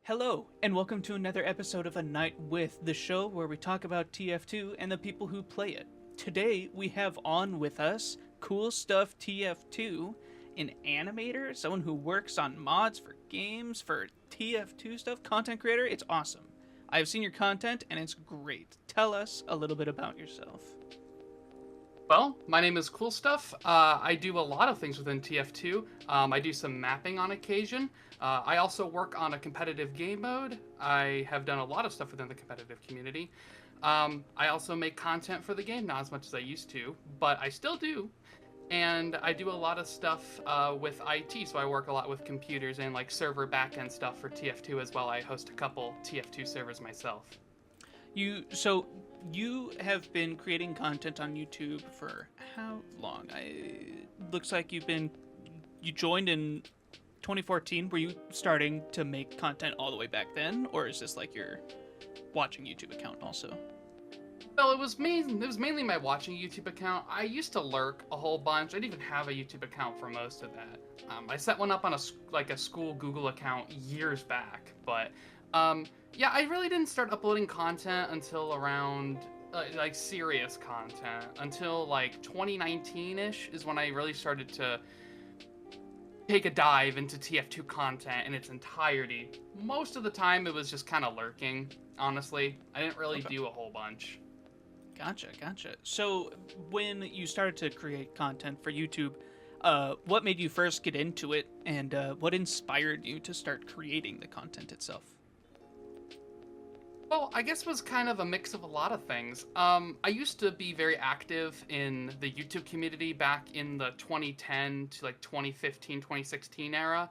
Hello, and welcome to another episode of A Night With, the show where we talk about TF2 and the people who play it. Today, we have on with us CoolStuffTF2, an animator, someone who works on mods for games, for TF2 stuff, content creator. It's awesome. I have seen your content, and it's great. Tell us a little bit about yourself. Well, my name is CoolStuff. I do a lot of things within TF2. I do some mapping on occasion. I also work on a competitive game mode. I have done a lot of stuff within the competitive community. I also make content for the game, not as much as I used to, but I still do. And I do a lot of stuff with IT, so I work a lot with computers and like server backend stuff for TF2 as well. I host a couple TF2 servers myself. You have been creating content on YouTube for how long? Looks like you joined in 2014. Were you starting to make content all the way back then, or is this like your watching YouTube account also? Well, it was mainly my watching YouTube account. I used to lurk a whole bunch. I didn't even have a YouTube account for most of that. I set one up on a school Google account years back, but yeah, I really didn't start uploading content until around like serious content until like 2019-ish is when I really started to take a dive into TF2 content in its entirety. Most of the time it was just kind of lurking, honestly. I didn't really do a whole bunch. Gotcha. So when you started to create content for YouTube, what made you first get into it, and what inspired you to start creating the content itself? Well, I guess it was kind of a mix of a lot of things. I used to be very active in the YouTube community back in the 2010 to like 2015, 2016 era.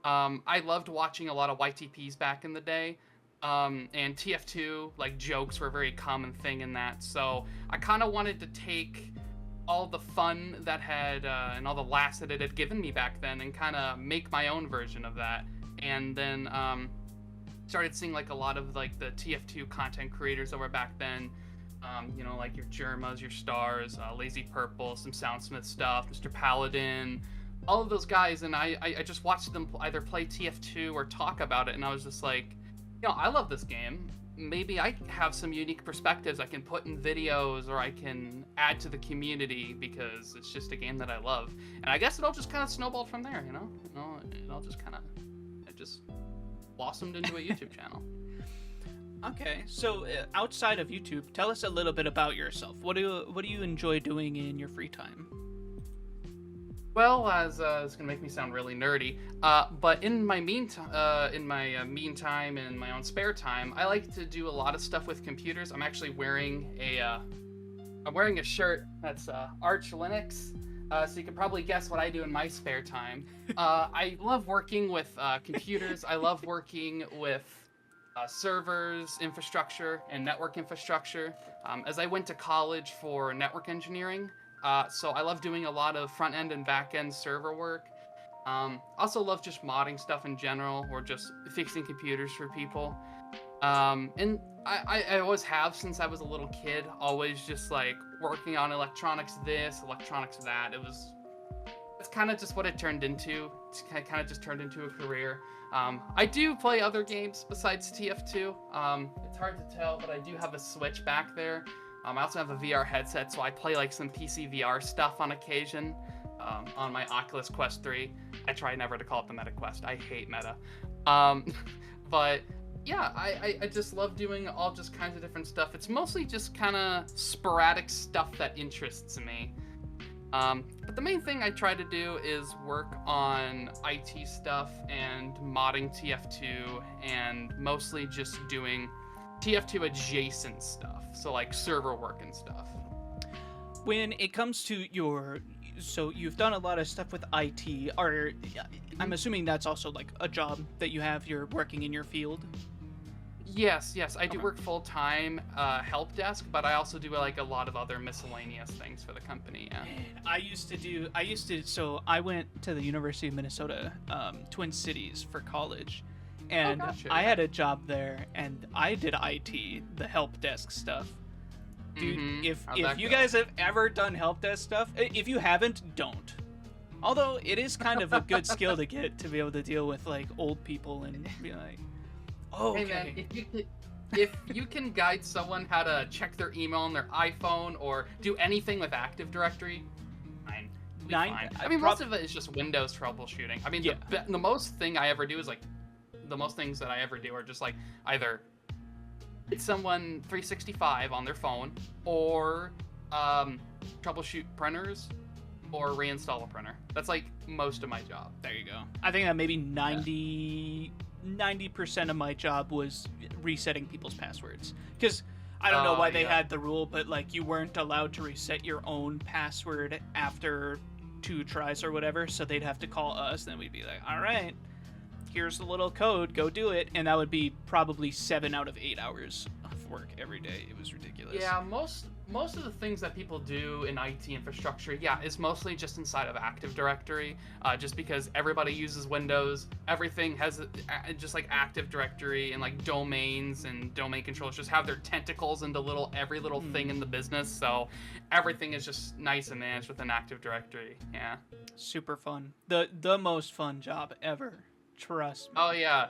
I loved watching a lot of YTPs back in the day. And TF2, like, jokes were a very common thing in that. So I kind of wanted to take all the fun that had, and all the laughs that it had given me back then and kind of make my own version of that. And then, started seeing like a lot of like the TF2 content creators that were back then, you know, like your Germas, your Stars, Lazy Purple, some Soundsmith stuff, Mr. Paladin, all of those guys, and I just watched them either play TF2 or talk about it, and I was just like, you know, I love this game. Maybe I have some unique perspectives I can put in videos, or I can add to the community because it's just a game that I love. And I guess it all just kind of snowballed from there, you know? It all just kind of, it just blossomed into a YouTube channel. Okay, so outside of YouTube, tell us a little bit about yourself. What do you enjoy doing in your free time? Well, as it's gonna make me sound really nerdy, but in my meantime, and in my own spare time, I like to do a lot of stuff with computers. I'm actually wearing a shirt that's Arch Linux. So you can probably guess what I do in my spare time. I love working with computers. I love working with servers, infrastructure, and network infrastructure. As I went to college for network engineering, so I love doing a lot of front-end and back-end server work. Also love just modding stuff in general, or just fixing computers for people. And I always have since I was a little kid, always just like working on electronics this, electronics that. It's kind of just what it turned into. It's kind of just turned into a career. I do play other games besides TF2. It's hard to tell, but I do have a Switch back there. I also have a VR headset, so I play like some PC VR stuff on occasion on my Oculus Quest 3. I try never to call it the Meta Quest. I hate Meta. But yeah, I just love doing all just kinds of different stuff. It's mostly just kind of sporadic stuff that interests me. But the main thing I try to do is work on IT stuff and modding TF2, and mostly just doing TF2 adjacent stuff. So like server work and stuff. When it comes to so you've done a lot of stuff with IT. I'm assuming that's also like a job that you have. You're working in your field. Yes, I do work full-time help desk, but I also do like a lot of other miscellaneous things for the company. Yeah. So I went to the University of Minnesota, Twin Cities, for college, and gotcha. I had a job there, and I did IT, the help desk stuff. Dude, if you guys have ever done help desk stuff, if you haven't, don't. Although it is kind of a good skill to get, to be able to deal with like old people and be like, Oh, Hey okay. man, if you can guide someone how to check their email on their iPhone or do anything with Active Directory, fine. It'll be Nine- fine. I I mean, prob- most of it is just Windows troubleshooting. I mean, Yeah. the most thing I ever do is like, the most things that I ever do are just like either hit someone 365 on their phone or troubleshoot printers or reinstall a printer. That's like most of my job. There you go. I think that maybe 90% of my job was resetting people's passwords. Because I don't know why they had the rule, but like you weren't allowed to reset your own password after 2 tries or whatever, so they'd have to call us, then we'd be like, all right, here's the little code, go do it. And that would be probably 7 out of 8 hours of work every day. It was ridiculous. Yeah, most of the things that people do in IT infrastructure, is mostly just inside of Active Directory, just because everybody uses Windows. Everything has just like Active Directory and like domains and domain controllers just have their tentacles into every little thing in the business. So everything is just nice and managed within Active Directory. Yeah. Super fun. The most fun job ever. Trust me. Oh yeah,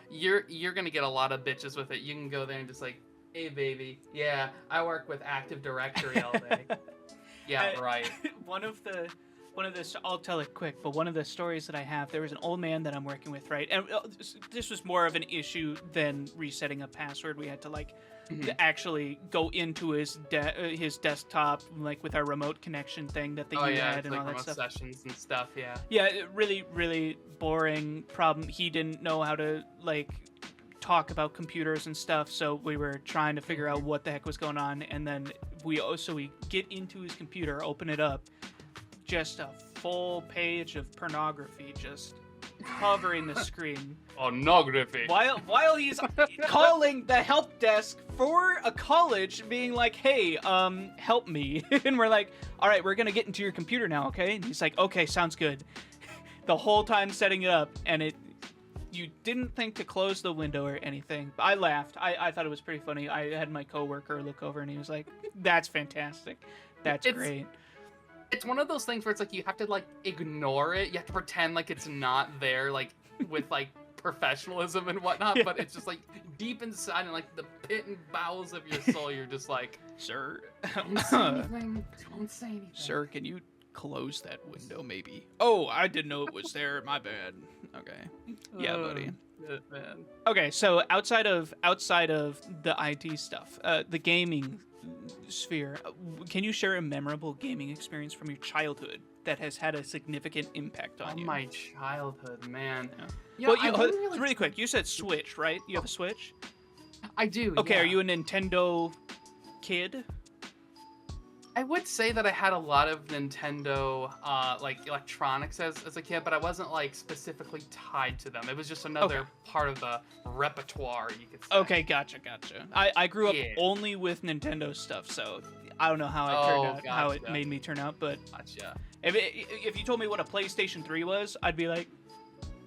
you're gonna get a lot of bitches with it. You can go there and just like, hey baby, yeah, I work with Active Directory all day. Yeah, right. one of the I'll tell it quick, but one of the stories that I have, there was an old man that I'm working with, right? And this was more of an issue than resetting a password. We had to like to actually go into his desktop, like with our remote connection thing that they had and like all that remote stuff. sessions and stuff. Yeah. Yeah, really, really boring problem. He didn't know how to like talk about computers and stuff, so we were trying to figure out what the heck was going on, and then we get into his computer, open it up, just a full page of pornography just covering the screen. Pornography. While he's calling the help desk for a college, being like, hey, help me. And we're like, all right, we're gonna get into your computer now, okay? And he's like, okay, sounds good. The whole time setting it up, and you didn't think to close the window or anything. I laughed. I thought it was pretty funny. I had my coworker look over, and he was like, that's fantastic. That's great. It's one of those things where it's like you have to like ignore it. You have to pretend like it's not there, like with like professionalism and whatnot. But it's just like deep inside in like the pit and bowels of your soul, you're just like, sir, don't say anything. Don't say anything. Sir, can you close that window maybe? Oh, I didn't know it was there. My bad. Okay. Yeah, buddy. Good, man. Okay, so outside of the IT stuff, the gaming sphere, can you share a memorable gaming experience from your childhood that has had a significant impact on you? My childhood, man. Yeah. Well, really quick, you said Switch, right? You have a Switch? I do. Okay, yeah. Are you a Nintendo kid? I would say that I had a lot of Nintendo like electronics as a kid, but I wasn't like specifically tied to them. It was just another part of the repertoire, you could say. Okay, gotcha. I grew up only with Nintendo stuff, so I don't know how it turned out, how it made me turn out, but if you told me what a PlayStation 3 was, I'd be like,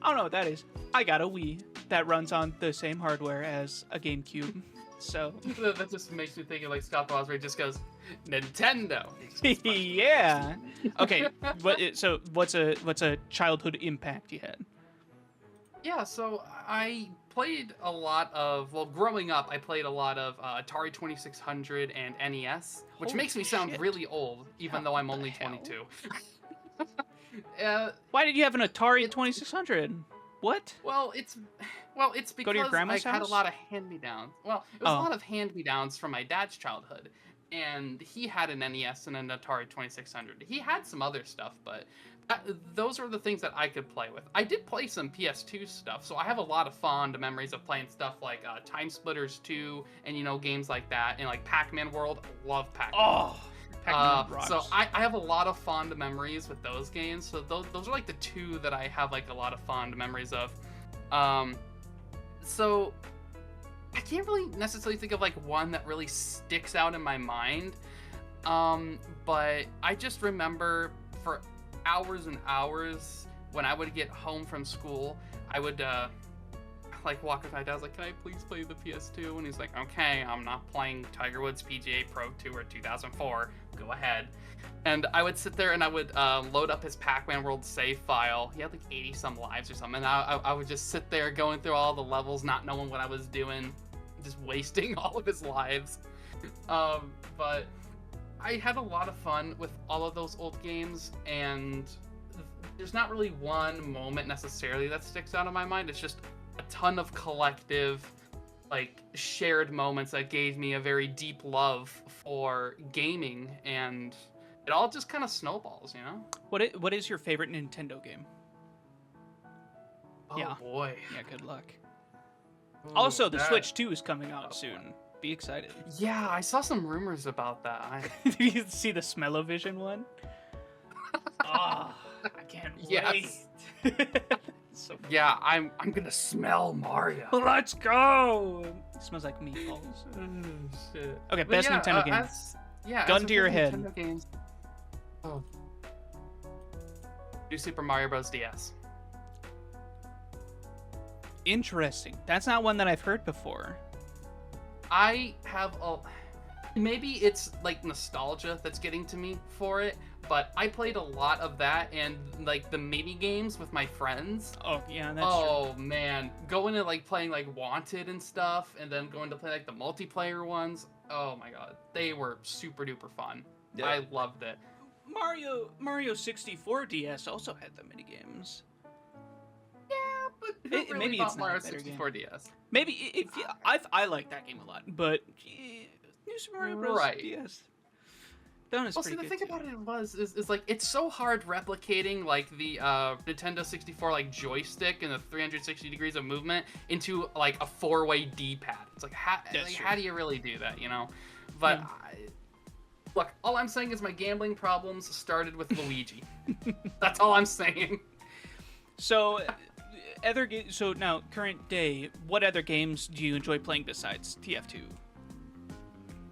I don't know what that is. I got a Wii that runs on the same hardware as a GameCube. So that just makes me think of like Scott Bosway just goes Nintendo. Yeah. Okay. So what's a childhood impact you had? Yeah. So I played a lot of growing up. I played a lot of Atari 2600 and NES, which makes me sound really old, even though I'm only 22. Why did you have an Atari 2600? What? Well, it's because Go to your grandma's I had a house? lot of hand-me-downs. Well, it was a lot of hand-me-downs from my dad's childhood, and he had an NES and an Atari 2600. He had some other stuff, but those were the things that I could play with. I did play some PS2 stuff, so I have a lot of fond memories of playing stuff like Time Splitters 2 and games like that, and like Pac-Man World. I love Pac-Man. Oh. So I have a lot of fond memories with those games. So those are like the two that I have like a lot of fond memories of. So I can't really necessarily think of like one that really sticks out in my mind. But I just remember for hours and hours when I would get home from school, I would like walk with my dad. I was like, "Can I please play the PS2?" And he's like, "Okay, I'm not playing Tiger Woods PGA Pro Tour 2004. Go ahead." And I would sit there and I would load up his Pac-Man World save file. He had like 80 some lives or something. And I would just sit there going through all the levels, not knowing what I was doing, just wasting all of his lives. But I had a lot of fun with all of those old games, and there's not really one moment necessarily that sticks out in my mind. It's just a ton of collective, like, shared moments that gave me a very deep love for gaming, and it all just kind of snowballs, you know? What is your favorite Nintendo game? Oh, Yeah. boy. Yeah, good luck. Ooh, Also, the Switch 2 is coming out soon. Be excited. Yeah, I saw some rumors about that. You see the Smell-O-Vision one? Ah, I can't Yes. wait. So Yeah, I'm gonna smell Mario. let's go. It smells like meatballs. Shit. Okay, But best yeah, Nintendo game. Gun as to your for head. Nintendo games, oh. New Super Mario Bros. DS. Interesting. That's not one that I've heard before. I have maybe it's like nostalgia that's getting to me for it, but I played a lot of that and like the mini games with my friends. Oh yeah, that's Oh man, going to like playing like Wanted and stuff, and then going to play like the multiplayer ones. Oh my god, they were super duper fun. Yeah. I loved it. true. Mario 64 DS also had the mini games. Yeah, but who really maybe bought it's not a Mario better 64 DS? Maybe if I like that game a lot, but New Super Mario Bros. Right. DS. That was Well, see, pretty the good thing too. about it is like it's so hard replicating like the Nintendo 64 like joystick and the 360 degrees of movement into like a 4-way D-pad. It's like how do you really do that, you know? But look, all I'm saying is my gambling problems started with Luigi. That's all I'm saying. So, so now current day, what other games do you enjoy playing besides TF2?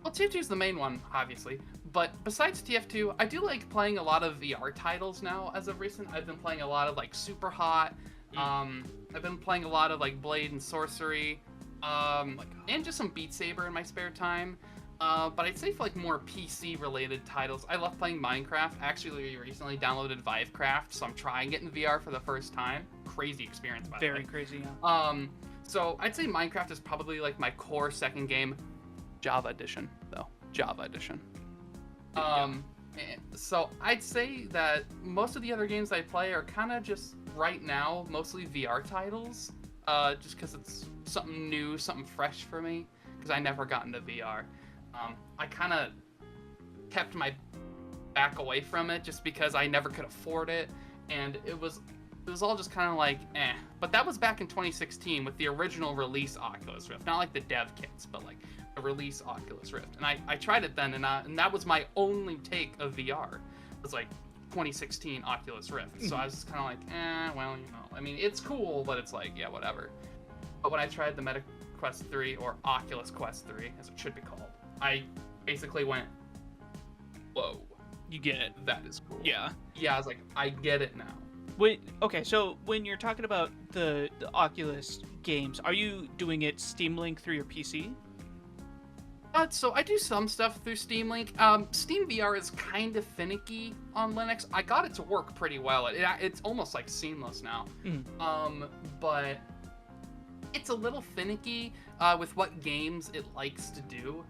Well, TF2 is the main one, obviously. But besides TF2, I do like playing a lot of VR titles now as of recent. I've been playing a lot of like Super Hot. I've been playing a lot of like Blade and Sorcery. And just some Beat Saber in my spare time. But I'd say for like more PC related titles, I love playing Minecraft. I actually recently downloaded Vivecraft, so I'm trying it in VR for the first time. Crazy experience, by the way. Very crazy, yeah. So I'd say Minecraft is probably like my core second game. Java Edition, though. Java Edition. So I'd say that most of the other games I play are kind of just right now mostly VR titles, just because it's something new, something fresh for me. Because I never got into VR. I kind of kept my back away from it just because I never could afford it, and it was all just kind of like eh. But that was back in 2016 with the original release Oculus Rift, not like the dev kits, but like the release Oculus Rift. And I tried it then, and that was my only take of VR. It was like 2016 Oculus Rift. So I was just kind of like, well, you know, I mean, it's cool, but it's like, yeah, whatever. But when I tried the Meta Quest 3, or Oculus Quest 3, as it should be called, I basically went, whoa. You get it. That is cool. Yeah. Yeah, I was like, I get it now. Wait, okay, so when you're talking about the Oculus games, are you doing it Steam Link through your PC? So I do some stuff through Steam Link. Steam VR is kind of finicky on Linux. I got it to work pretty well. It's almost like seamless now. But it's a little finicky with what games it likes to do.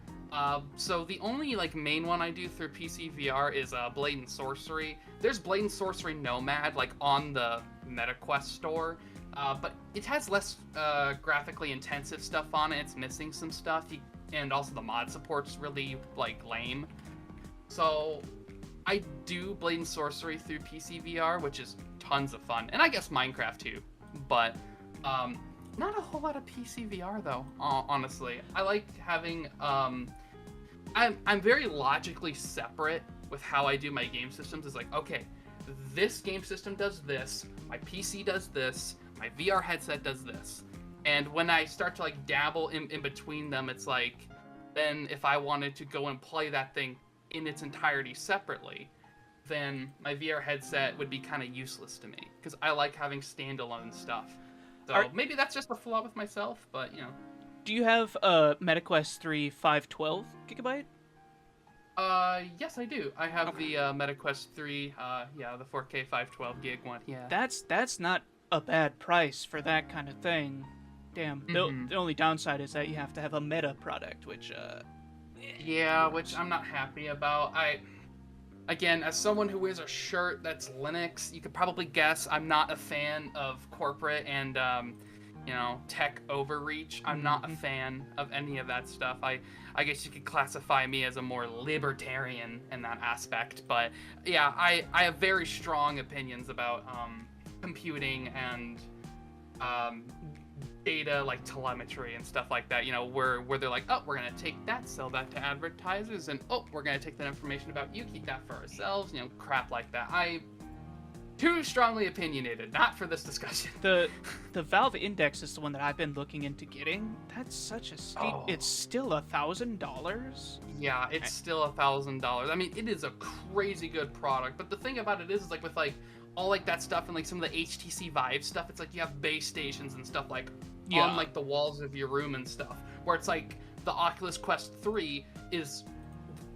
So the only like main one I do through PC VR is Blade and Sorcery. There's Blade and Sorcery Nomad like on the MetaQuest store, but it has less graphically intensive stuff on it. It's missing some stuff, and also the mod support's really like lame. So I do Blade and Sorcery through PC VR, which is tons of fun, and I guess Minecraft too. But not a whole lot of PC VR though, honestly. I like having I'm very logically separate with how I do my game systems. It's like, okay, this game system does this, my PC does this, my VR headset does this. And when I start to like dabble in between them, it's like, then if I wanted to go and play that thing in its entirety separately, then my VR headset would be kind of useless to me, because I like having standalone stuff. So maybe that's just a flaw with myself, but you know. Do you have a MetaQuest 3 512 gigabyte? Yes, I do. I have the MetaQuest 3, yeah, the 4K 512 gig one. Yeah. That's not a bad price for that kind of thing. Damn. The only downside is that you have to have a Meta product, which yeah, which I'm not happy about. Again, as someone who wears a shirt that's Linux, you could probably guess I'm not a fan of corporate and you know, tech overreach. I'm not a fan of any of that stuff. I guess you could classify me as a more libertarian in that aspect. But yeah, I have very strong opinions about computing and data like telemetry and stuff like that, you know, where they're like, oh, we're gonna take that, sell that to advertisers, and oh, we're gonna take that information about you, keep that for ourselves, you know, crap like that. I too strongly opinionated, not for this discussion. The Valve Index is the one that I've been looking into getting. That's such a steep. Oh. It's still $1,000. Yeah, it's still $1,000. I mean, it is a crazy good product, but the thing about it is like with like all like that stuff and like some of the HTC Vive stuff, it's like you have base stations and stuff like on like the walls of your room and stuff, where it's like the Oculus Quest 3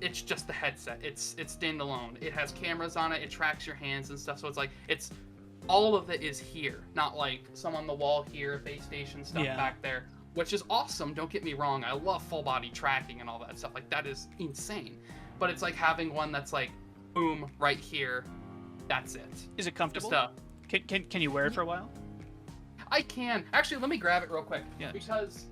it's just the headset. It's standalone. It has cameras on it. It tracks your hands and stuff. So it's like all of it is here, not like some on the wall here, base station stuff back there, which is awesome. Don't get me wrong. I love full body tracking and all that stuff. Like that is insane. But it's like having one that's like, boom, right here. That's it. Is it comfortable? Can you wear it for a while? I can. Actually, let me grab it real quick. Yeah. Because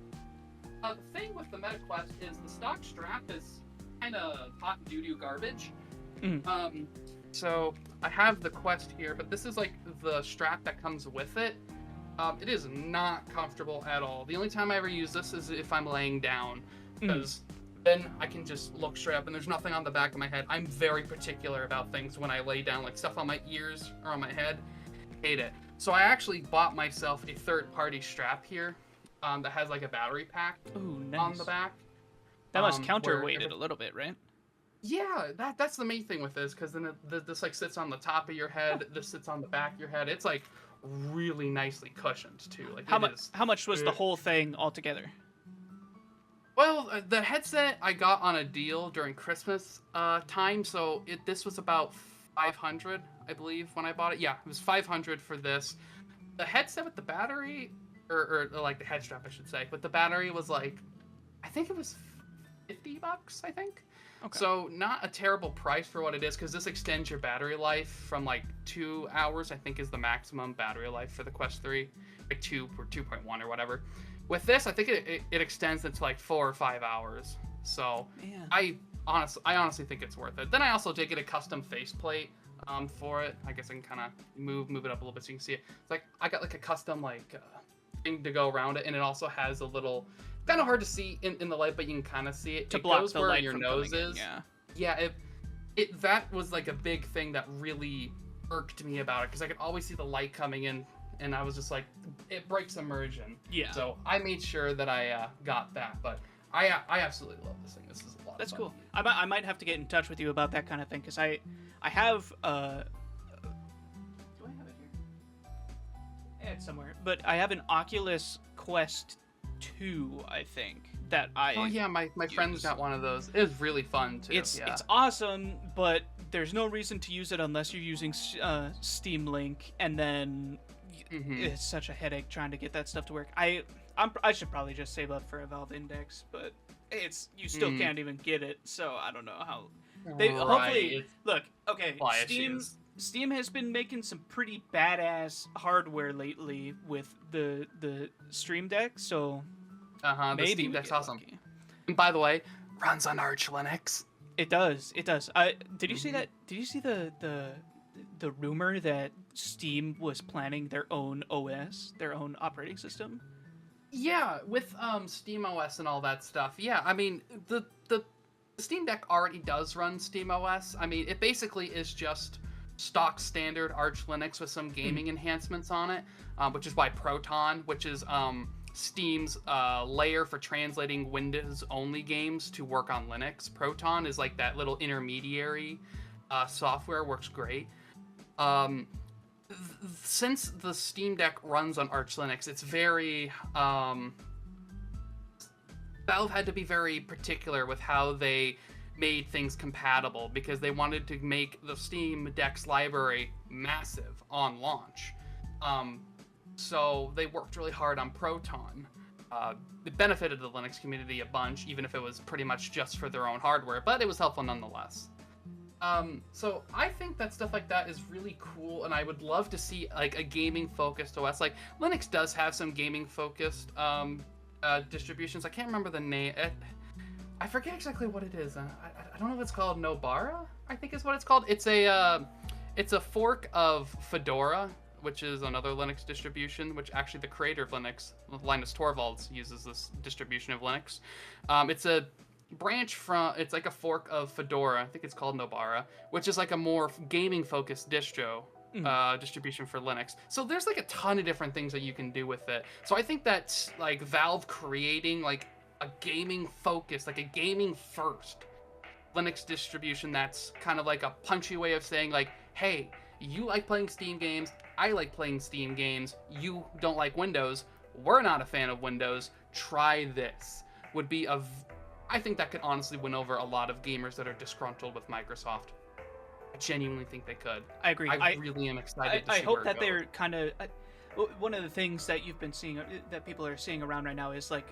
the thing with the MetaQuest is the stock strap is kind of hot doo-doo garbage. So I have the Quest here, but this is like the strap that comes with it. It is not comfortable at all. The only time I ever use this is if I'm laying down, because then I can just look straight up and there's nothing on the back of my head. I'm very particular about things when I lay down, like stuff on my ears or on my head. Hate it. So I actually bought myself a third-party strap here that has like a battery pack on the back. That must counterweight it a little bit, right? Yeah, that's the main thing with this, because then this like sits on the top of your head, this sits on the back of your head. It's like really nicely cushioned too. Like how much was the whole thing altogether? Well, the headset I got on a deal during Christmas time, so this was about $500, I believe, when I bought it. Yeah, it was $500 for this. The headset with the battery, or like the head strap, I should say, with the battery was like, I think it was $50, I think. Okay. So not a terrible price for what it is, because this extends your battery life from like 2 hours, I think is the maximum battery life for the Quest 3, like 2 or 2.1 or whatever. With this, I think it extends it to like 4 or 5 hours. So I honestly think it's worth it. Then I also did get a custom faceplate for it. I guess I can kind of move it up a little bit so you can see it. It's like I got like a custom like thing to go around it, and it also has a little, kind of hard to see in the light, but you can kind of see it. To it block goes the where light your from nose coming is. In, That was like a big thing that really irked me about it, because I could always see the light coming in, and I was just like, it breaks immersion. Yeah. So I made sure that I got that, but I absolutely love this thing. This is a lot of fun. That's cool. I might have to get in touch with you about that kind of thing, because I have do I have it here? It's somewhere, but I have an Oculus Quest 2, I think, that I my friend's got one of those. It was really fun too. It's awesome, but there's no reason to use it unless you're using Steam Link, and then it's such a headache trying to get that stuff to work. I should probably just save up for a Valve Index, but you still can't even get it, so I don't know how. Hopefully, look, okay, Steam has been making some pretty badass hardware lately with the Stream Deck, so maybe the Steam Deck's awesome. Lucky. And by the way, runs on Arch Linux. It does. Did you see that? Did you see the rumor that Steam was planning their own OS, their own operating system? Yeah, with Steam OS and all that stuff. Yeah, I mean the Steam Deck already does run Steam OS. I mean, it basically is just stock standard Arch Linux with some gaming enhancements on it, which is why Proton, which is Steam's layer for translating Windows-only games to work on Linux. Proton is like that little intermediary software, works great. since the Steam Deck runs on Arch Linux, it's very Valve had to be very particular with how they made things compatible because they wanted to make the Steam Deck's library massive on launch. So they worked really hard on Proton. It benefited the Linux community a bunch, even if it was pretty much just for their own hardware, but it was helpful nonetheless. So I think that stuff like that is really cool, and I would love to see like a gaming-focused OS. Like Linux does have some gaming-focused distributions. I can't remember the name. I forget exactly what it is. I don't know if it's called Nobara, I think is what it's called. It's a fork of Fedora, which is another Linux distribution, which actually the creator of Linux, Linus Torvalds, uses this distribution of Linux. It's a branch from, it's like a fork of Fedora, I think it's called Nobara, which is like a more gaming-focused distro. Distribution for Linux. So there's like a ton of different things that you can do with it. So I think that's like Valve creating like a gaming focus, like a gaming first Linux distribution that's kind of like a punchy way of saying like, hey, you like playing Steam games, I like playing Steam games, you don't like Windows, we're not a fan of Windows, try this. Would be I think that could honestly win over a lot of gamers that are disgruntled with Microsoft. I genuinely think they could. I agree. I really am excited to see I hope where that it they're goes. kind of... one of the things that you've been seeing, that people are seeing around right now is like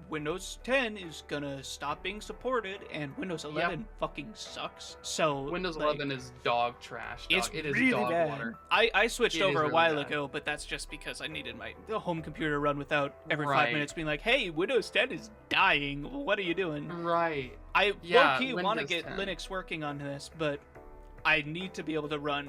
Windows 10 is gonna stop being supported and Windows 11 fucking sucks. So Windows like, 11 is dog trash. It's It is really dog bad. water. I switched It is over a really while bad. ago, but that's just because I needed my home computer to run without every 5 Right. minutes being like, hey, Windows 10 is dying. What are you doing? Right. I Yeah, low-key want to Windows get 10. Linux working on this, but I need to be able to run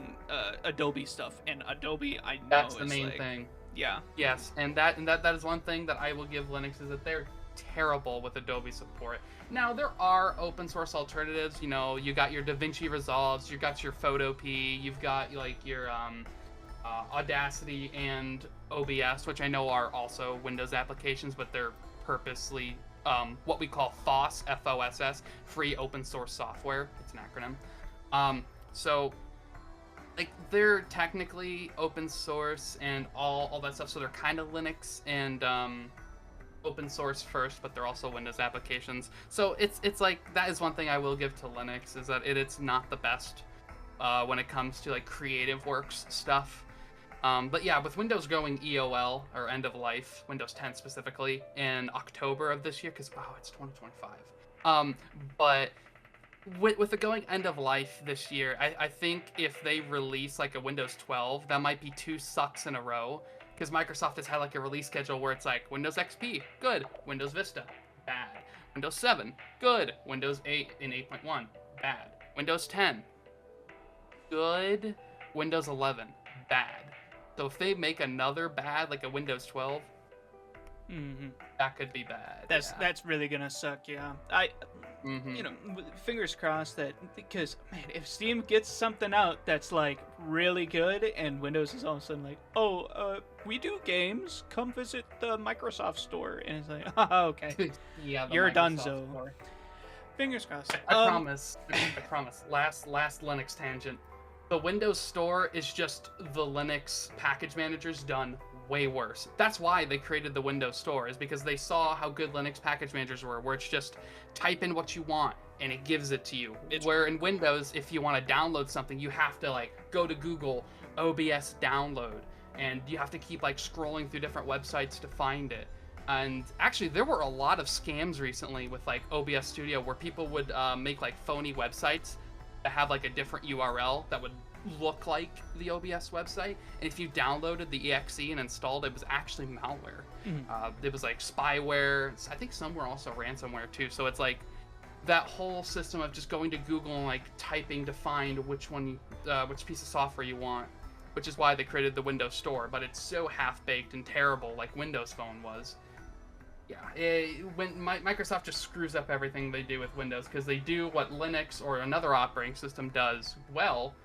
Adobe stuff, and Adobe I know That's the is main like, thing. Yeah. Yes, and that is one thing that I will give Linux is that they're terrible with Adobe support. Now there are open source alternatives. You know, you got your DaVinci Resolves, you got your Photopea, you've got like your Audacity and OBS, which I know are also Windows applications, but they're purposely what we call FOSS, F-O-S-S, free open source software. It's an acronym. So like they're technically open source and all that stuff, so they're kind of Linux and open source first, but they're also Windows applications. So it's like that is one thing I will give to Linux is that it's not the best when it comes to like creative works stuff. But yeah, with Windows going EOL or end of life, Windows 10 specifically, in October of this year, because wow, it's 2025. But with the going end of life this year, I think if they release like a Windows 12, that might be 2 sucks in a row. Because Microsoft has had like a release schedule where it's like Windows XP, good. Windows Vista, bad. Windows 7, good. Windows 8 and 8.1, bad. Windows 10, good. Windows 11, bad. So if they make another bad, like a Windows 12, that could be bad. That's really gonna suck. Yeah, you know, fingers crossed that, because man, if Steam gets something out that's like really good and Windows is all of a sudden like, oh, we do games, come visit the Microsoft store, and it's like, oh, okay, Yeah, the you're Microsoft donezo. store. Fingers crossed. I promise. I promise. Last Linux tangent. The Windows Store is just the Linux package managers done way worse. That's why they created the Windows Store, is because they saw how good Linux package managers were, where it's just type in what you want and it gives it to you. Where in Windows, if you want to download something, you have to like go to Google, OBS download, and you have to keep like scrolling through different websites to find it. And actually, there were a lot of scams recently with like OBS Studio where people would make like phony websites that have like a different URL that would look like the OBS website. And if you downloaded the exe and installed it, it was actually malware. It was like spyware. I think some were also ransomware too. So it's like that whole system of just going to Google and like typing to find which one, which piece of software you want, which is why they created the Windows Store. But it's so half-baked and terrible, like Windows Phone was. Yeah, when Microsoft just screws up everything they do with Windows, because they do what Linux or another operating system does well,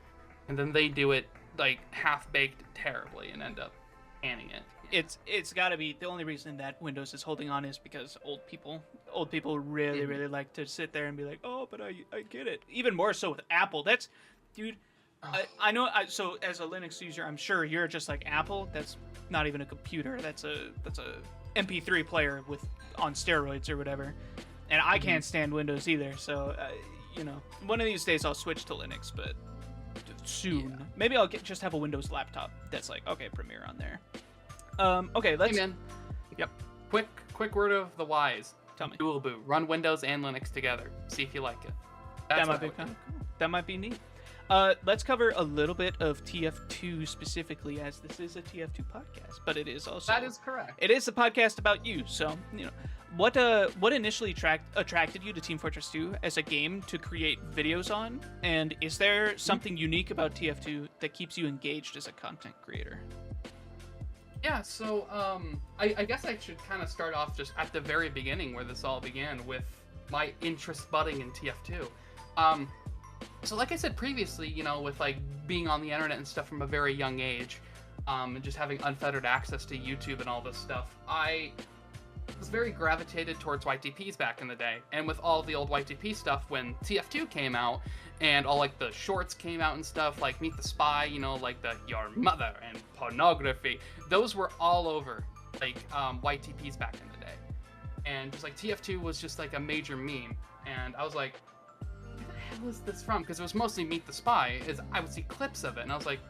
and then they do it like half-baked terribly and end up canning it. It's got to be the only reason that Windows is holding on is because old people really like to sit there and be like, oh, but I get it. Even more so with Apple. That's, dude, I know. So as a Linux user, I'm sure you're just like Apple. That's not even a computer. That's a MP3 player with on steroids or whatever. And I Mhm. can't stand Windows either. So one of these days I'll switch to Linux, but soon. Yeah. Maybe I'll just have a Windows laptop that's like okay, Premiere on there. Okay, Hey let's. man, Yep. quick word of the wise. Tell me. Dual boot. Run Windows and Linux together. See if you like it. That's That might what I be would kind do. of cool. That might be neat. Let's cover a little bit of TF2 specifically, as this is a TF2 podcast, but it is also That is correct. it is a podcast about you. So what initially attracted you to Team Fortress 2 as a game to create videos on, and is there something unique about TF2 that keeps you engaged as a content creator? Yeah, so I guess I should kind of start off just at the very beginning where this all began with my interest budding in TF2. So like I said previously, with like being on the internet and stuff from a very young age, and just having unfettered access to YouTube and all this stuff, I was very gravitated towards YTPs back in the day. And with all the old YTP stuff, when TF2 came out and all like the shorts came out and stuff, like Meet the Spy, like the Your Mother and pornography, those were all over like YTPs back in the day. And just like TF2 was just like a major meme. And I was like, where the hell is this from? Because it was mostly Meet the Spy. I would see clips of it and I was like,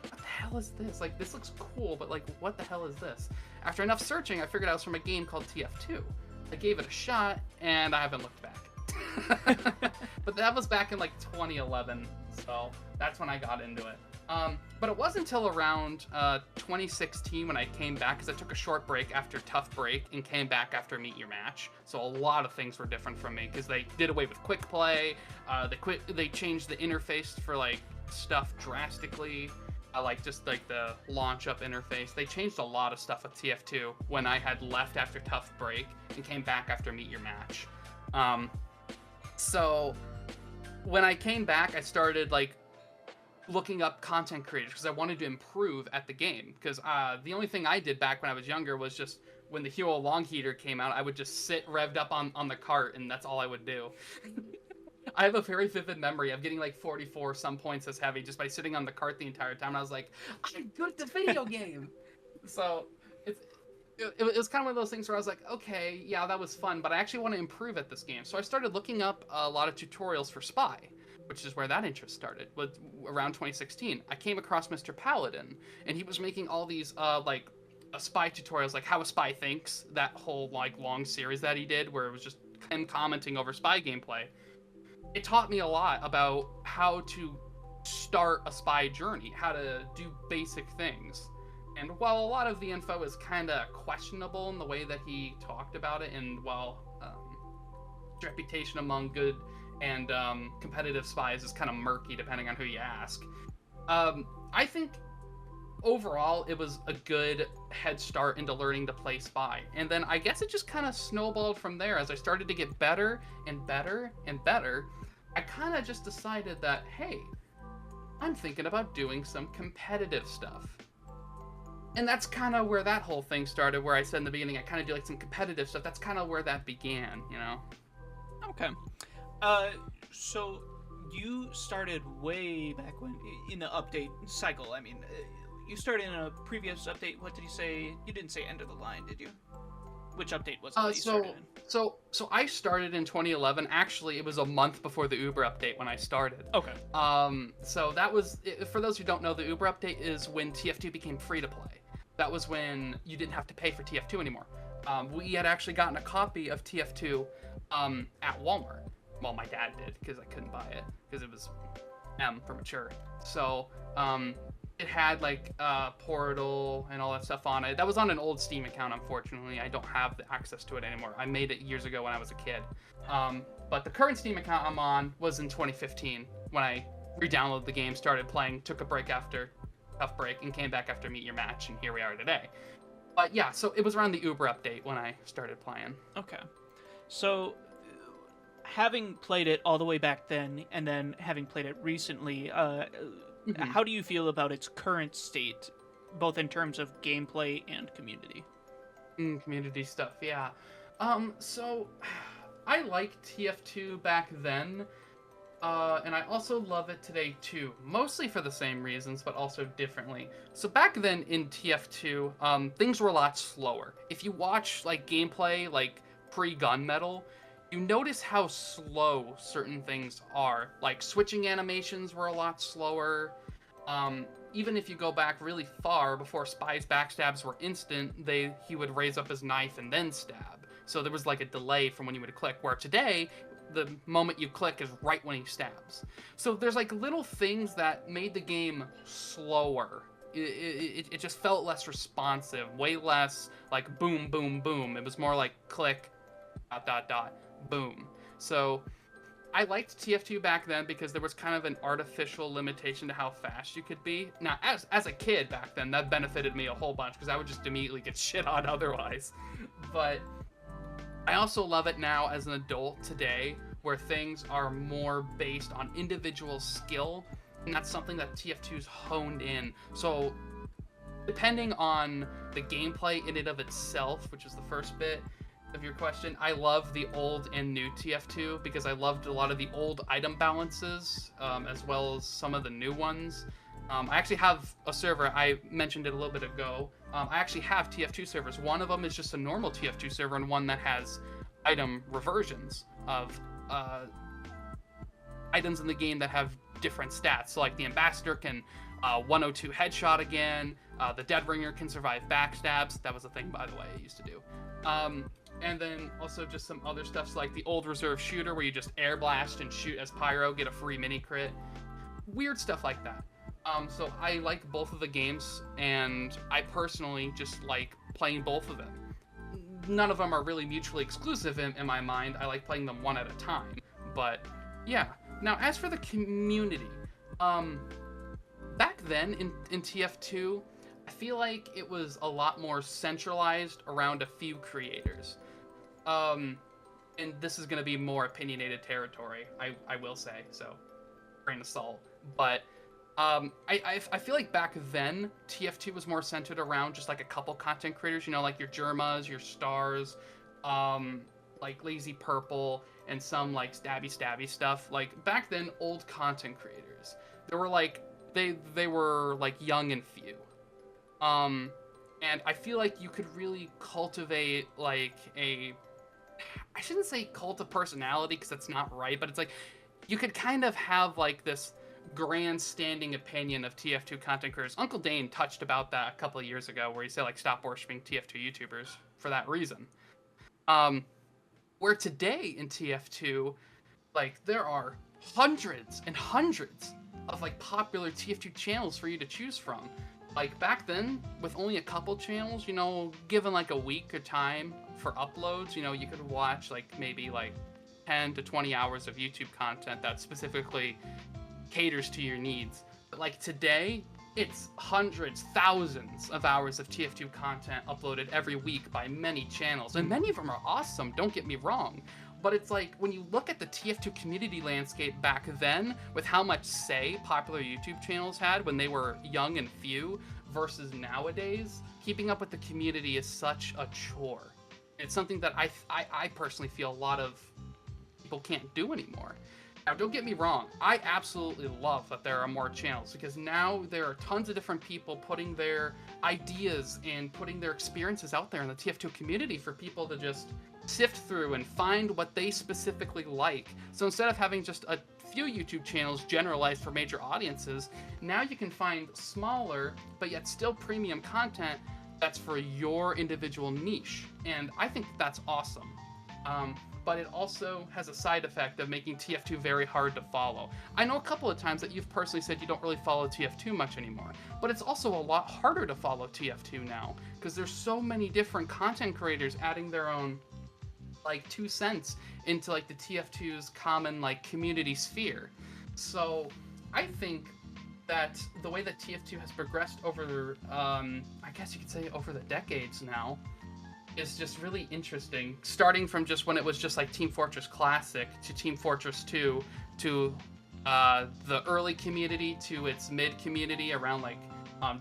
what the hell is this? Like, this looks cool, but like, what the hell is this? After enough searching, I figured out it was from a game called TF2. I gave it a shot, and I haven't looked back. But that was back in like 2011, so that's when I got into it. But it wasn't until around 2016 when I came back, because I took a short break after Tough Break and came back after Meet Your Match. So a lot of things were different from me, because they did away with quick play. They changed the interface for like stuff drastically. Like just like the launch up interface. They changed a lot of stuff with TF2 when I had left after Tough Break and came back after Meet Your Match. So when I came back, I started like looking up content creators because I wanted to improve at the game. Because the only thing I did back when I was younger was just when the Hero Long Heater came out, I would just sit revved up on the cart and that's all I would do. I have a very vivid memory of getting like 44 some points as heavy just by sitting on the cart the entire time. And I was like, I'm good at the video game. So it was kind of one of those things where I was like, okay, yeah, that was fun, but I actually want to improve at this game. So I started looking up a lot of tutorials for Spy, which is where that interest started, with around 2016. I came across Mr. Paladin, and he was making all these like spy tutorials, like how a spy thinks, that whole like long series that he did where it was just him commenting over spy gameplay. It taught me a lot about how to start a spy journey, how to do basic things. And while a lot of the info is kind of questionable in the way that he talked about it, and while his reputation among good and competitive spies is kind of murky depending on who you ask, I think overall it was a good head start into learning to play spy. And then I guess it just kind of snowballed from there. As I started to get better and better and better, I kind of just decided that, hey, I'm thinking about doing some competitive stuff. And that's kind of where that whole thing started, where I said in the beginning I kind of do like some competitive stuff. That's kind of where that began, Okay. So you started way back when in the update cycle. I mean, you started in a previous update. What did you say? You didn't say end of the line, did you? Which update was it that you started in? So I started in 2011. Actually, it was a month before the Uber update when I started. Okay. So that was, for those who don't know, the Uber update is when TF2 became free to play. That was when you didn't have to pay for TF2 anymore. We had actually gotten a copy of TF2 at Walmart. Well, my dad did, because I couldn't buy it, because it was M for mature. So it had like Portal and all that stuff on it. That was on an old Steam account, unfortunately. I don't have the access to it anymore. I made it years ago when I was a kid. But the current Steam account I'm on was in 2015 when I re-downloaded the game, started playing, took a break after Tough Break, and came back after Meet Your Match, and here we are today. But yeah, so it was around the Uber update when I started playing. Okay. So having played it all the way back then, and then having played it recently, how do you feel about its current state, both in terms of gameplay and community? Community stuff, yeah. So I liked TF2 back then, And I also love it today too, mostly for the same reasons, but also differently. So back then in TF2, things were a lot slower. If you watch like gameplay, like pre-Gunmetal, you notice how slow certain things are. Like switching animations were a lot slower. Even if you go back really far before Spy's backstabs were instant, he would raise up his knife and then stab. So there was like a delay from when you would click. Where today, the moment you click is right when he stabs. So there's like little things that made the game slower. It just felt less responsive, way less like boom, boom, boom. It was more like click, dot, dot, dot, boom. So I liked TF2 back then because there was kind of an artificial limitation to how fast you could be. Now, as a kid back then, that benefited me a whole bunch because I would just immediately get shit on otherwise. But I also love it now as an adult today, where things are more based on individual skill, and that's something that TF2's honed in. So depending on the gameplay in and of itself, which is the first bit of your question, I love the old and new TF2 because I loved a lot of the old item balances, as well as some of the new ones. I actually have a server, I mentioned it a little bit ago. I actually have TF2 servers. One of them is just a normal TF2 server, and one that has item reversions of items in the game that have different stats. So like the Ambassador can 102 headshot again, the Dead Ringer can survive backstabs. That was a thing, by the way, I used to do. And then also just some other stuff, so like the old reserve shooter where you just air blast and shoot as pyro, get a free mini crit. Weird stuff like that. So I like both of the games, and I personally just like playing both of them. None of them are really mutually exclusive in my mind. I like playing them one at a time. But yeah. Now, as for the community, back then in TF2, I feel like it was a lot more centralized around a few creators. And this is going to be more opinionated territory, I will say, so grain of salt. But I feel like back then, TF2 was more centered around just like a couple content creators, you know, like your Germas, your Stars, like Lazy Purple, and some like stabby stuff. Like back then, old content creators, they were like, they were like young and few. And I feel like you could really cultivate like I shouldn't say cult of personality because that's not right, but it's like you could kind of have like this grandstanding opinion of TF2 content creators. Uncle Dane touched about that a couple of years ago, where he said like stop worshiping TF2 YouTubers for that reason. Where today in TF2, like there are hundreds and hundreds of like popular TF2 channels for you to choose from. Like back then, with only a couple channels, you know, given like a week of time for uploads, you know, you could watch like maybe like 10 to 20 hours of YouTube content that specifically caters to your needs. But like today, it's hundreds, thousands of hours of TF2 content uploaded every week by many channels, and many of them are awesome, don't get me wrong. But it's like, when you look at the TF2 community landscape back then, with how much say popular YouTube channels had when they were young and few, versus nowadays, keeping up with the community is such a chore. It's something that I personally feel a lot of people can't do anymore. Now, don't get me wrong, I absolutely love that there are more channels, because now there are tons of different people putting their ideas and putting their experiences out there in the TF2 community for people to just sift through and find what they specifically like. So instead of having just a few YouTube channels generalized for major audiences, now you can find smaller but yet still premium content that's for your individual niche. And I think that's awesome. But it also has a side effect of making TF2 very hard to follow. I know a couple of times that you've personally said you don't really follow TF2 much anymore, but it's also a lot harder to follow TF2 now, because there's so many different content creators adding their own like 2 cents into like the TF2's common like community sphere. So I think that the way that TF2 has progressed over, I guess you could say over the decades now, is just really interesting. Starting from just when it was just like Team Fortress Classic to Team Fortress 2 to the early community to its mid community around like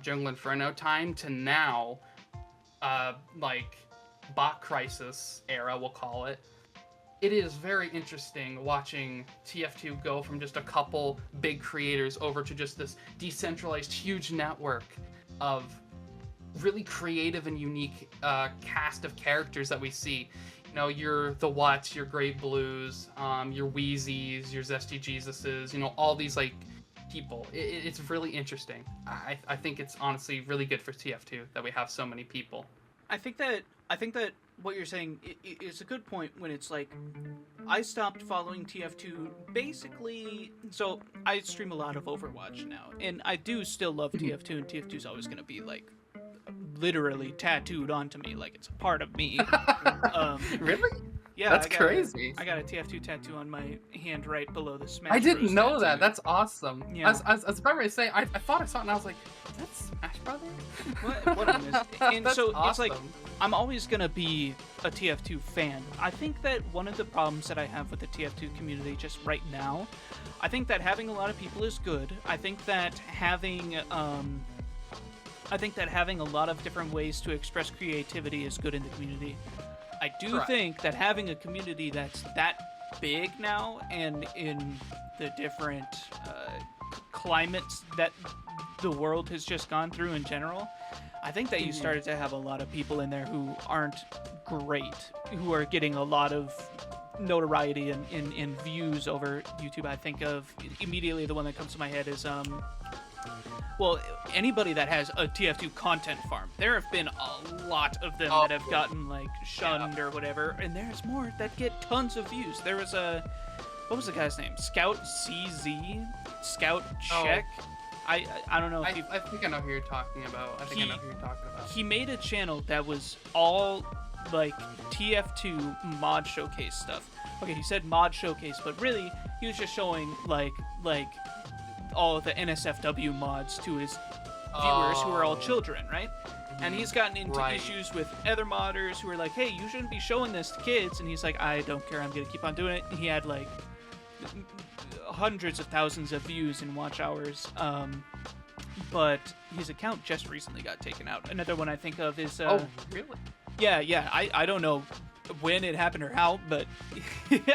Jungle Inferno time to now, like Bot Crisis era, we'll call it. it is very interesting watching TF2 go from just a couple big creators over to just this decentralized huge network of really creative and unique cast of characters that we see. You know, your the Watts, your Great Blues, your Wheezies, your Zesty Jesuses, you know, all these like people. It's really interesting. I think it's honestly really good for TF2 that we have so many people. I think that what you're saying is a good point when it's like I stopped following TF2 basically. So I stream a lot of Overwatch now, and I do still love TF2, and TF2 is always going to be like literally tattooed onto me, like it's a part of me. Really? Yeah, that's crazy. I got a TF2 tattoo on my hand right below the Smash. I didn't know tattoo. that. That's awesome. Yeah. I was about to say, I thought I saw it and I was like, is that Smash Brothers? What I missed. And That's so awesome. it's like I'm always gonna be a TF2 fan. I think that one of the problems that I have with the TF2 community just right now, I think that having a lot of people is good. I think that having a lot of different ways to express creativity is good in the community. I do Correct. think that having a community that's that big now, and in the different climates that the world has just gone through in general, I think that you started to have a lot of people in there who aren't great, who are getting a lot of notoriety and views over YouTube. I think of immediately the one that comes to my head is well, anybody that has a TF2 content farm. There have been a lot of them that have gotten like shunned or whatever, and there's more that get tons of views. There was what was the guy's name? Scout CZ? Scout Check? I don't know if I think I know who you're talking about. I know who you're talking about. He made a channel that was all like TF2 mod showcase stuff. Okay, he said mod showcase, but really he was just showing like all of the NSFW mods to his viewers who are all children, right? And he's gotten into issues with other modders who are like, hey, you shouldn't be showing this to kids. And he's like, I don't care, I'm gonna keep on doing it. And he had like hundreds of thousands of views and watch hours. But his account just recently got taken out. Another one I think of is oh, really? Yeah. I don't know when it happened or how, but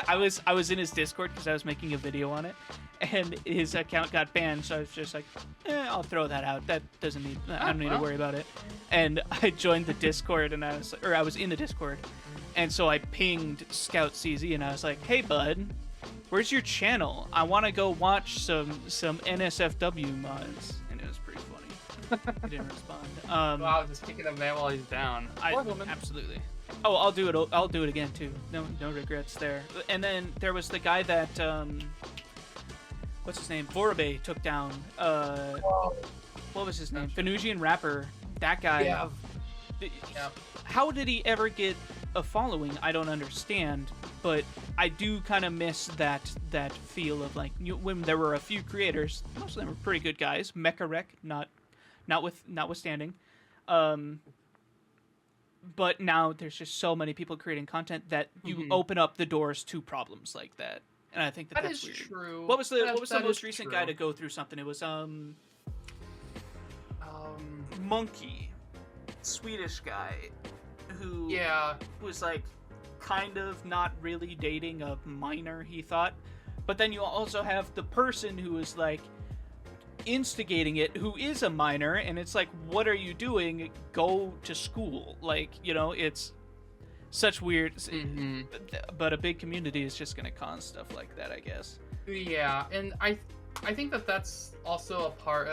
I was in his Discord because I was making a video on it, and his account got banned. So I was just like, I'll throw that out. That doesn't need. I don't need to worry about it. And I joined the Discord, and I was in the Discord, and so I pinged Scout CZ, and I was like, hey bud, where's your channel? I want to go watch some NSFW mods. And it was pretty funny. He didn't respond. Wow, just kicking a man while he's down. Absolutely. Oh, I'll do it. I'll do it again too. No regrets there. And then there was the guy that what's his name? Vorabe took down. What was his name? Venusian rapper. That guy. Yeah. How did he ever get a following? I don't understand. But I do kind of miss that feel of like when there were a few creators. Most of them were pretty good guys. Mecha Rec, notwithstanding. But now there's just so many people creating content that you open up the doors to problems like that, and I think that's weird. True. What was the most recent guy to go through something? It was Monkey, Swedish guy, who was like kind of not really dating a minor, he thought, but then you also have the person who is like instigating it, who is a minor, and it's like, what are you doing? Go to school. Like, you know, it's such weird. But a big community is just gonna cause stuff like that, I guess. Yeah, and I think that's also a part.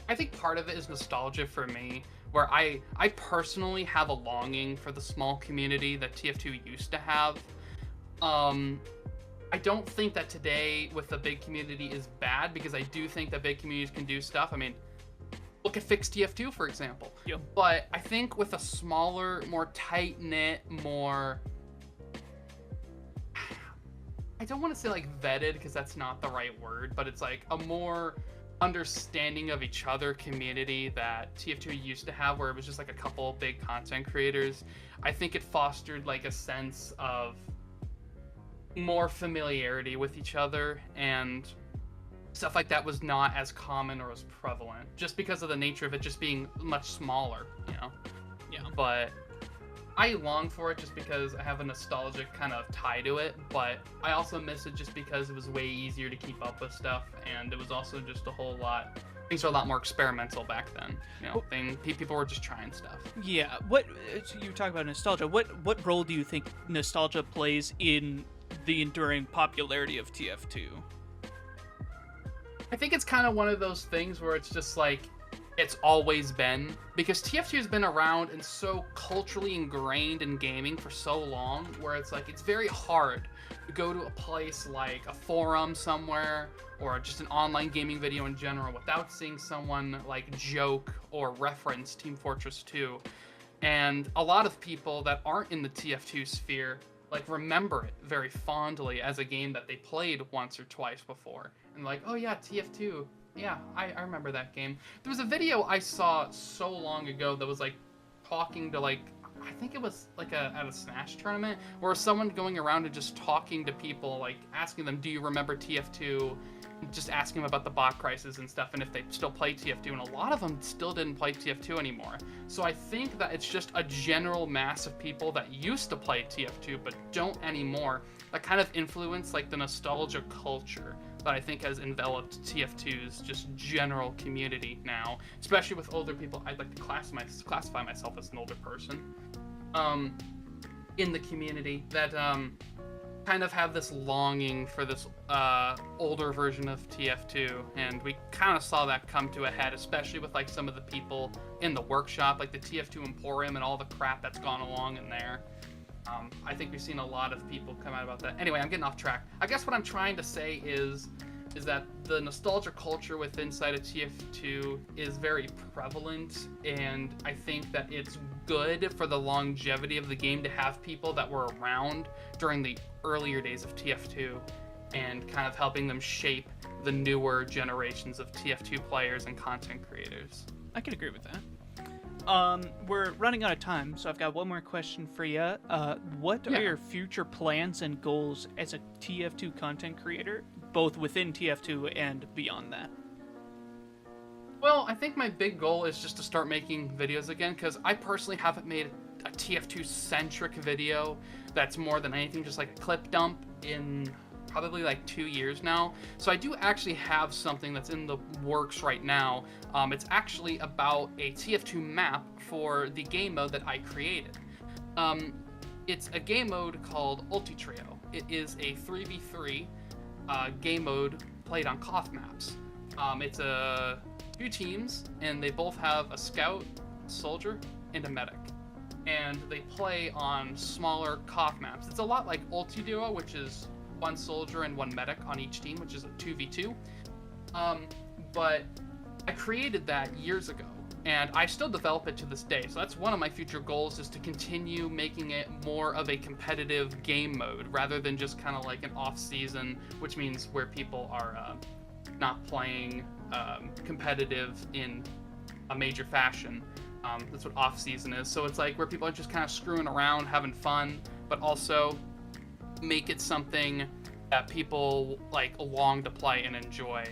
I think part of it is nostalgia for me, where I personally have a longing for the small community that TF2 used to have. I don't think that today with the big community is bad, because I do think that big communities can do stuff. I mean, look at Fix TF2, for example. Yep. But I think with a smaller, more tight-knit, more... I don't want to say like vetted, because that's not the right word, but it's like a more understanding of each other community that TF2 used to have, where it was just like a couple big content creators. I think it fostered like a sense of more familiarity with each other, and stuff like that was not as common or as prevalent, just because of the nature of it just being much smaller, you know? Yeah. But I long for it just because I have a nostalgic kind of tie to it, but I also miss it just because it was way easier to keep up with stuff, and it was also just a whole lot. Things were a lot more experimental back then. You know, people were just trying stuff. Yeah. So you talk about nostalgia. What role do you think nostalgia plays in the enduring popularity of TF2? I think it's kind of one of those things where it's just like it's always been, because TF2 has been around and so culturally ingrained in gaming for so long, where it's like it's very hard to go to a place like a forum somewhere or just an online gaming video in general without seeing someone like joke or reference Team Fortress 2. And a lot of people that aren't in the TF2 sphere like remember it very fondly as a game that they played once or twice before. And like, oh yeah, TF2. Yeah, I remember that game. There was a video I saw so long ago that was like talking to like, I think it was like at a Smash tournament, where someone going around and just talking to people, like asking them, do you remember TF2? Just asking them about the bot crisis and stuff, and if they still play TF2, and a lot of them still didn't play TF2 anymore. So I think that it's just a general mass of people that used to play TF2 but don't anymore, that kind of influence like the nostalgia culture that I think has enveloped TF2's just general community now, especially with older people. I'd like to classify myself as an older person in the community that kind of have this longing for this older version of TF2, and we kind of saw that come to a head, especially with like some of the people in the workshop, like the TF2 Emporium and all the crap that's gone along in there. I think we've seen a lot of people come out about that. Anyway, I'm getting off track. I guess what I'm trying to say is that the nostalgia culture within inside of TF2 is very prevalent, and I think that it's good for the longevity of the game to have people that were around during the earlier days of TF2 and kind of helping them shape the newer generations of TF2 players and content creators. I can agree with that. We're running out of time, so I've got one more question for you. What are your future plans and goals as a TF2 content creator, both within TF2 and beyond that? Well, I think my big goal is just to start making videos again, because I personally haven't made a TF2-centric video that's more than anything just like a clip dump in probably like 2 years now. So I do actually have something that's in the works right now. It's actually about a TF2 map for the game mode that I created. It's a game mode called Ulti-Trio. It is a 3v3 game mode played on KOF maps. It's two teams, and they both have a scout, a soldier, and a medic. And they play on smaller KOF maps. It's a lot like Ulti Duo, which is one soldier and one medic on each team, which is a 2v2. But I created that years ago, and I still develop it to this day. So that's one of my future goals, is to continue making it more of a competitive game mode rather than just kind of like an off-season, which means where people are not playing competitive in a major fashion. That's what off-season is. So it's like where people are just kind of screwing around, having fun, but also make it something that people like long to play and enjoy.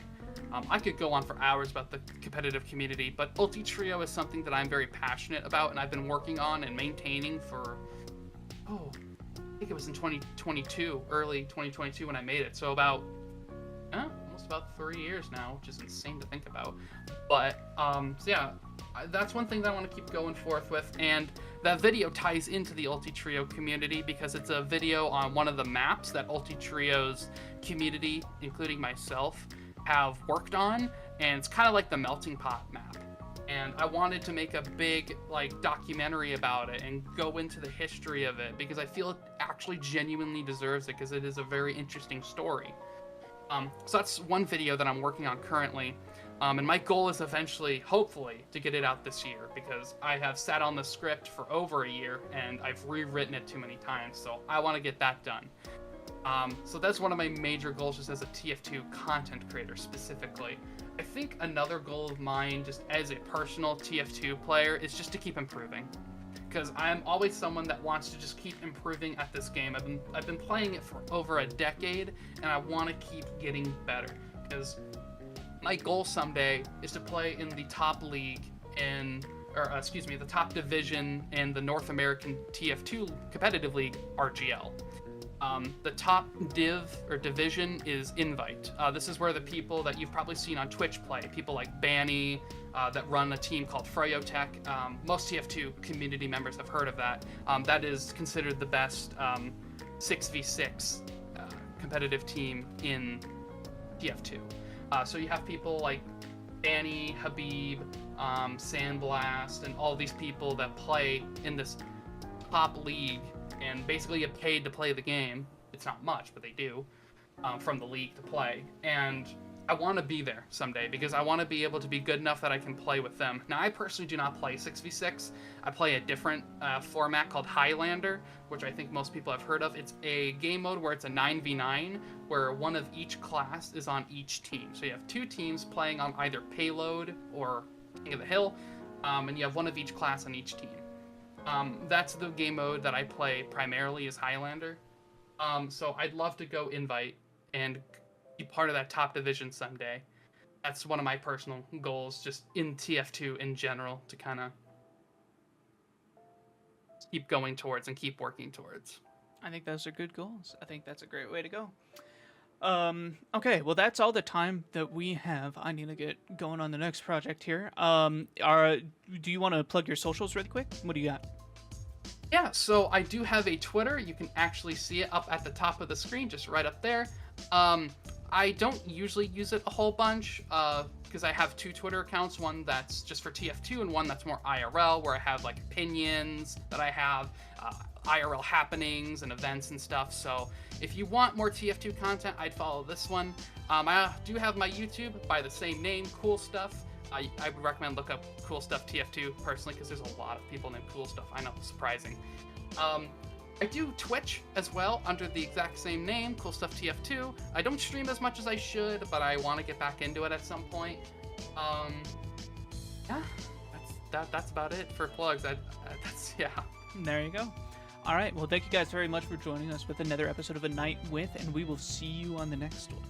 I could go on for hours about the competitive community, but Ulti-Trio is something that I'm very passionate about, and I've been working on and maintaining for, I think it was in 2022, early 2022 when I made it. So about, almost about 3 years now, which is insane to think about. But, so yeah, that's one thing that I want to keep going forth with, and that video ties into the Ulti-Trio community because it's a video on one of the maps that Ulti-Trio's community, including myself, have worked on, and it's kind of like the melting pot map. And I wanted to make a big like documentary about it and go into the history of it because I feel it actually genuinely deserves it, because it is a very interesting story. So that's one video that I'm working on currently. And my goal is eventually, hopefully, to get it out this year, because I have sat on the script for over a year and I've rewritten it too many times, so I want to get that done. So that's one of my major goals just as a TF2 content creator specifically. I think another goal of mine just as a personal TF2 player is just to keep improving, because I'm always someone that wants to just keep improving at this game. I've been playing it for over a decade, and I want to keep getting better, because my goal someday is to play in the top league in the top division in the North American TF2 competitive league, RGL. The top division is Invite. This is where the people that you've probably seen on Twitch play, people like Banny, that run a team called Freyotech. Most TF2 community members have heard of that. That is considered the best 6v6 competitive team in TF2. So you have people like Banny, Habib, Sandblast, and all these people that play in this top league and basically get paid to play the game. It's not much, but they do, from the league to play. And I want to be there someday because I want to be able to be good enough that I can play with them. Now, I personally do not play 6v6. I play a different format called Highlander, which I think most people have heard of. It's a game mode where it's a 9v9, where one of each class is on each team. So you have two teams playing on either Payload or King of the Hill, and you have one of each class on each team. That's the game mode that I play primarily is Highlander. So I'd love to go Invite and be part of that top division someday. That's one of my personal goals, just in TF2 in general, to kind of keep going towards and keep working towards. I think those are good goals. I think that's a great way to go. Okay, well, that's all the time that we have. I need to get going on the next project here. Do you want to plug your socials really quick? What do you got? Yeah, so I do have a Twitter. You can actually see it up at the top of the screen, just right up there. I don't usually use it a whole bunch because I have two Twitter accounts, one that's just for TF2 and one that's more IRL, where I have like opinions that I have, IRL happenings and events and stuff. So if you want more TF2 content, I'd follow this one. I do have my YouTube by the same name, Cool Stuff. I would recommend look up CoolStuffTF2 personally because there's a lot of people named Cool Stuff. I know, surprising. I do Twitch as well under the exact same name, CoolStuffTF2. I don't stream as much as I should, but I want to get back into it at some point. Yeah, that's about it for plugs. Yeah. There you go. All right, well, thank you guys very much for joining us with another episode of A Night With, and we will see you on the next one.